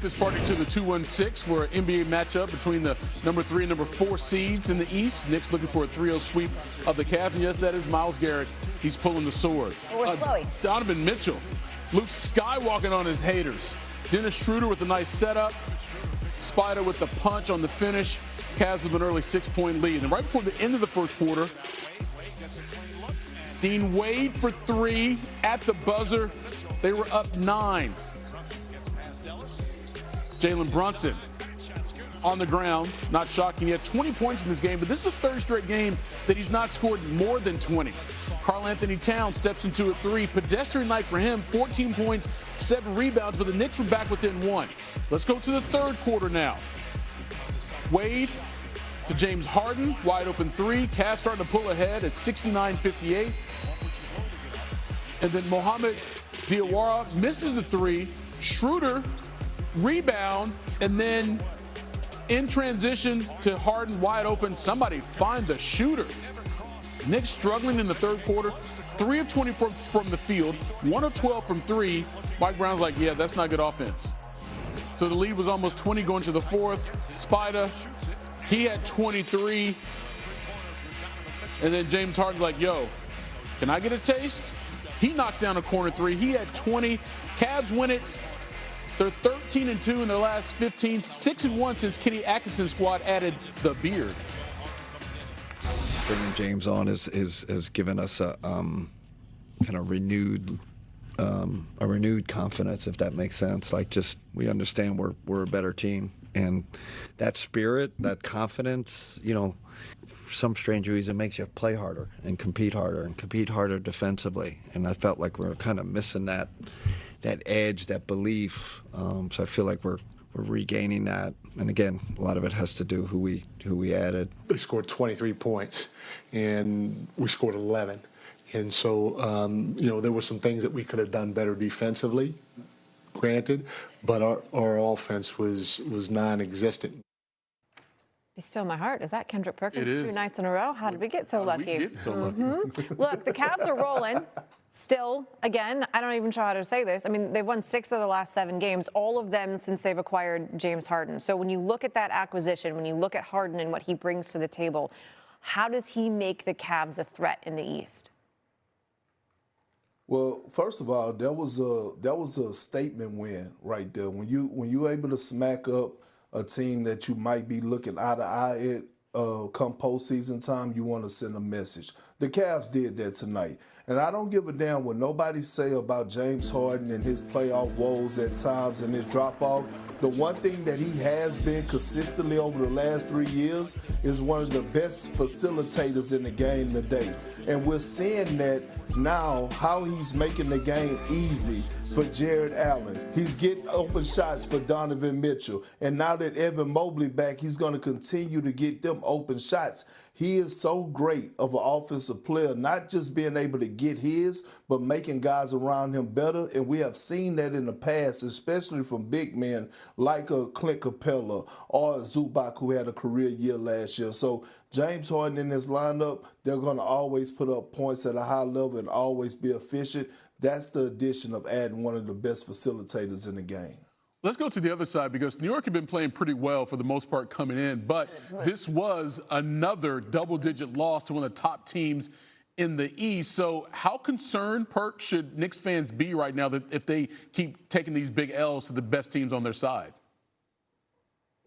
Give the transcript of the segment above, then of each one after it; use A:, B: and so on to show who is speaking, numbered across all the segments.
A: this party to the 2-1-6 for an NBA matchup between the number 3 and number 4 seeds in the East. Knicks looking for a 3-0 sweep of the Cavs. And yes, that is Myles Garrett. He's pulling the sword. Donovan Mitchell. Luke Skywalking on his haters. Dennis Schroeder with a nice setup. Spider with the punch on the finish. Cavs with an early 6-point lead. And right before the end of the first quarter, Dean Wade for 3 at the buzzer. They were up 9. Jalen Brunson on the ground, not shocking. He had 20 points in this game, but this is the third straight game that he's not scored more than 20. Karl-Anthony Towns steps into a 3. Pedestrian night for him, 14 points, 7 rebounds, but the Knicks were back within 1. Let's go to the third quarter now. Wade to James Harden, wide open 3. Cavs starting to pull ahead at 69-58. And then Mohamed Diawara misses the 3. Schroeder rebound, and then in transition to Harden, wide open. Somebody find the shooter. Knicks struggling in the third quarter. 3 of 24 from the field, 1 of 12 from 3. Mike Brown's like, yeah, that's not good offense. So the lead was almost 20 going to the fourth. Spider, he had 23. And then James Harden's like, yo, can I get a taste? He knocks down a corner 3. He had 20. Cavs win it. They're 13-2 in their last 15, 6-1 since Kenny Atkinson's squad added the beard.
B: Bringing James on has given us a kind of renewed confidence, if that makes sense. Like, just we understand we're a better team, and that spirit, that confidence, you know, for some strange reason makes you play harder and compete harder defensively. And I felt like we were kind of missing that edge, that belief. So I feel like we're regaining that. And again, a lot of it has to do who we added.
C: They scored 23 points, and we scored 11. And so, you know, there were some things that we could have done better defensively, granted, but our offense was non-existent.
D: Be still my heart. Is that Kendrick Perkins?
A: It is.
D: 2 nights in a row? How did we get so lucky?
A: We get so lucky.
D: Look, the Cavs are rolling. Still, again, I don't even know how to say this. I mean, they've won 6 of the last 7 games, all of them since they've acquired James Harden. So when you look at that acquisition, when you look at Harden and what he brings to the table, how does he make the Cavs a threat in the East?
E: Well, first of all, that was a statement win right there. When you're able to smack up a team that you might be looking eye to eye at come postseason time, you want to send a message. The Cavs did that tonight. And I don't give a damn what nobody say about James Harden and his playoff woes at times and his drop-off. The one thing that he has been consistently over the last 3 years is one of the best facilitators in the game today. And we're seeing that now, how he's making the game easy for Jared Allen. He's getting open shots for Donovan Mitchell. And now that Evan Mobley back, he's going to continue to get them open shots. He is so great of an offensive player, not just being able to get his, but making guys around him better. And we have seen that in the past, especially from big men like Clint Capella or Zubac, who had a career year last year. So James Harden in this lineup, they're going to always put up points at a high level and always be efficient. That's the addition of adding one of the best facilitators in the game.
A: Let's go to the other side, because New York had been playing pretty well for the most part coming in, but this was another double-digit loss to one of the top teams in the East. So how concerned, Perk, should Knicks fans be right now that if they keep taking these big L's to the best teams on their side?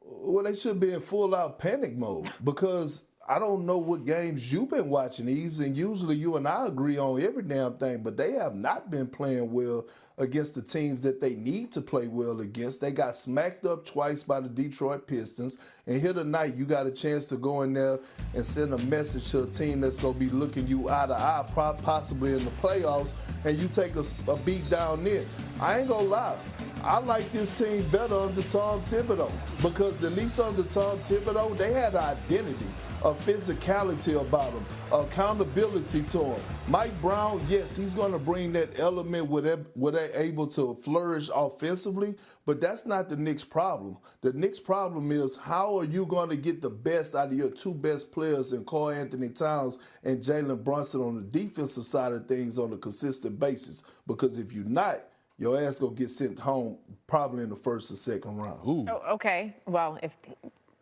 E: Well, they should be in full-out panic mode, because I don't know what games you've been watching, Eves, and usually you and I agree on every damn thing, but they have not been playing well against the teams that they need to play well against. They got smacked up twice by the Detroit Pistons, and here tonight you got a chance to go in there and send a message to a team that's going to be looking you eye to eye, possibly in the playoffs, and you take a beat down there. I ain't going to lie. I like this team better under Tom Thibodeau, because at least under Tom Thibodeau, they had an identity, a physicality about them, accountability to them. Mike Brown, yes, he's going to bring that element where they're able to flourish offensively, but that's not the Knicks' problem. The Knicks' problem is, how are you going to get the best out of your 2 best players in Karl-Anthony Towns and Jalen Brunson on the defensive side of things on a consistent basis? Because if you're not, your ass gonna get sent home probably in the first or second round.
A: Ooh.
D: Oh, okay. Well, if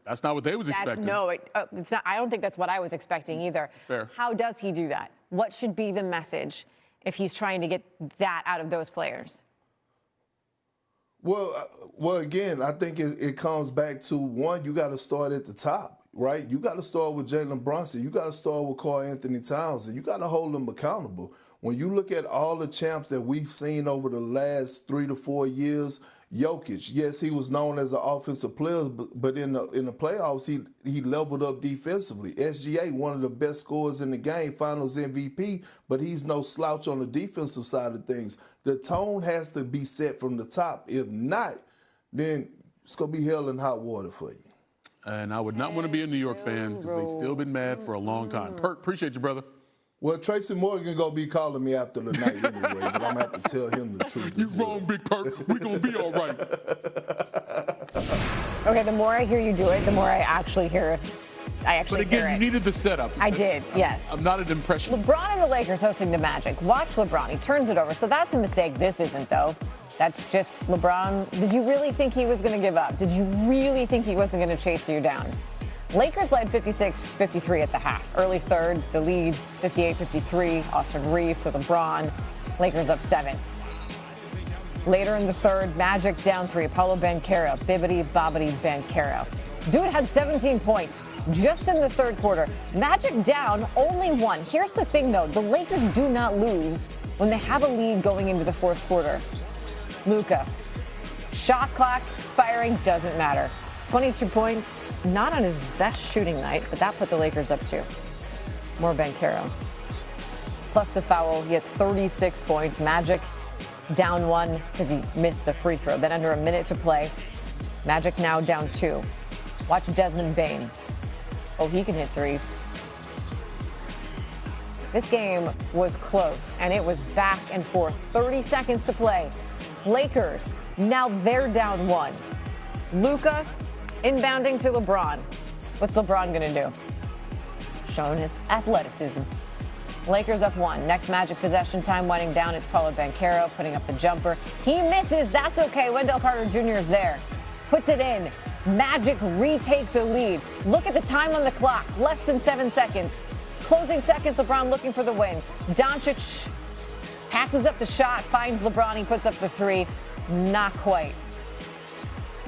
A: That's not what they was expecting.
D: no, it's not. I don't think that's what I was expecting either.
A: Fair.
D: How does he do that? What should be the message if he's trying to get that out of those players?
E: Well, again, I think it comes back to, one, you got to start at the top, right? You got to start with Jalen Brunson. You got to start with Karl Anthony Towns, and you got to hold them accountable. When you look at all the champs that we've seen over the last 3 to 4 years, Jokic, yes, he was known as an offensive player, but in the playoffs, he leveled up defensively. SGA, one of the best scorers in the game, Finals MVP, but he's no slouch on the defensive side of things. The tone has to be set from the top. If not, then it's going to be hell and hot water for you.
A: And I would not want to be a New York fan because they've still been mad for a long time. Perk, appreciate you, brother.
E: Well, Tracy Morgan going to be calling me after the night anyway, but I'm going to have to tell him the truth.
A: You wrong, Big Perk. We're going to be all right.
D: Okay, the more I hear you do it, the more I actually hear it.
A: But again, you needed the setup.
D: I did, yes.
A: I'm not an impressionist.
D: LeBron and the Lakers hosting the Magic. Watch LeBron. He turns it over. So that's a mistake. This isn't, though. That's just LeBron. Did you really think he was going to give up? Did you really think he wasn't going to chase you down? Lakers led 56-53 at the half. Early third, the lead 58-53. Austin Reeves to LeBron. Lakers up 7. Later in the third, Magic down 3. Paolo Banchero, Bibbidi Bobbidi Banchero. Dude had 17 points just in the third quarter. Magic down only 1. Here's the thing, though. The Lakers do not lose when they have a lead going into the fourth quarter. Luka. Shot clock expiring, doesn't matter. 22 points, not on his best shooting night, but that put the Lakers up 2. More Banchero. Plus the foul, he had 36 points. Magic down 1 because he missed the free throw. Then under a minute to play, Magic now down 2. Watch Desmond Bane. Oh, he can hit threes. This game was close, and it was back and forth. 30 seconds to play. Lakers, now they're down 1. Luka inbounding to LeBron. What's LeBron going to do? Showing his athleticism. Lakers up 1. Next Magic possession, time winding down. It's Paolo Banchero putting up the jumper. He misses. That's okay. Wendell Carter Jr. is there. Puts it in. Magic retake the lead. Look at the time on the clock. Less than 7 seconds. Closing seconds, LeBron looking for the win. Doncic passes up the shot, finds LeBron. He puts up the 3. Not quite.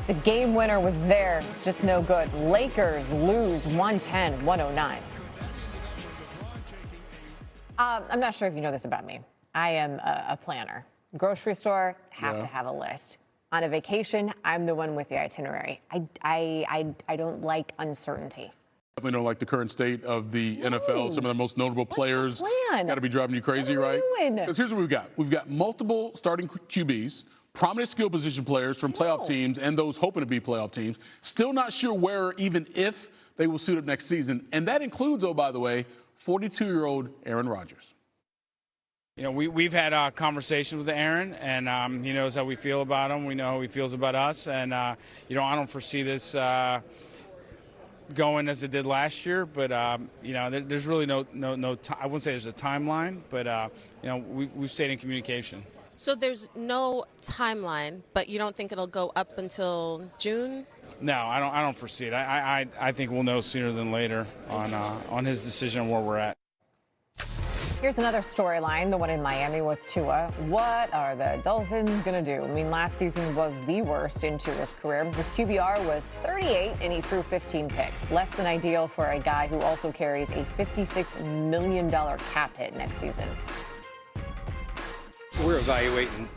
D: The game winner was there, just no good. Lakers lose 110-109. I'm not sure if you know this about me. I am a planner. Grocery store, have to have a list. On a vacation, I'm the one with the itinerary. I don't like uncertainty.
A: Definitely don't like the current state of the NFL. Some of the most notable players got to be driving you crazy, right? Because here's what we've got. We've got multiple starting QBs, prominent skill position players from playoff teams and those hoping to be playoff teams. Still not sure where, even if they will suit up next season. And that includes, oh, by the way, 42-year-old Aaron Rodgers.
F: You know, we've had conversations with Aaron, and he knows how we feel about him. We know how he feels about us. And, you know, I don't foresee this going as it did last year. But, you know, there's really no I wouldn't say there's a timeline, but, you know, we've stayed in communication.
G: So there's no timeline, but you don't think it'll go up until June?
F: No, I don't foresee it. I think we'll know sooner than later on his decision and where we're at.
D: Here's another storyline, the one in Miami with Tua. What are the Dolphins going to do? I mean, last season was the worst in Tua's career. His QBR was 38, and he threw 15 picks. Less than ideal for a guy who also carries a $56 million cap hit next season.
H: We're evaluating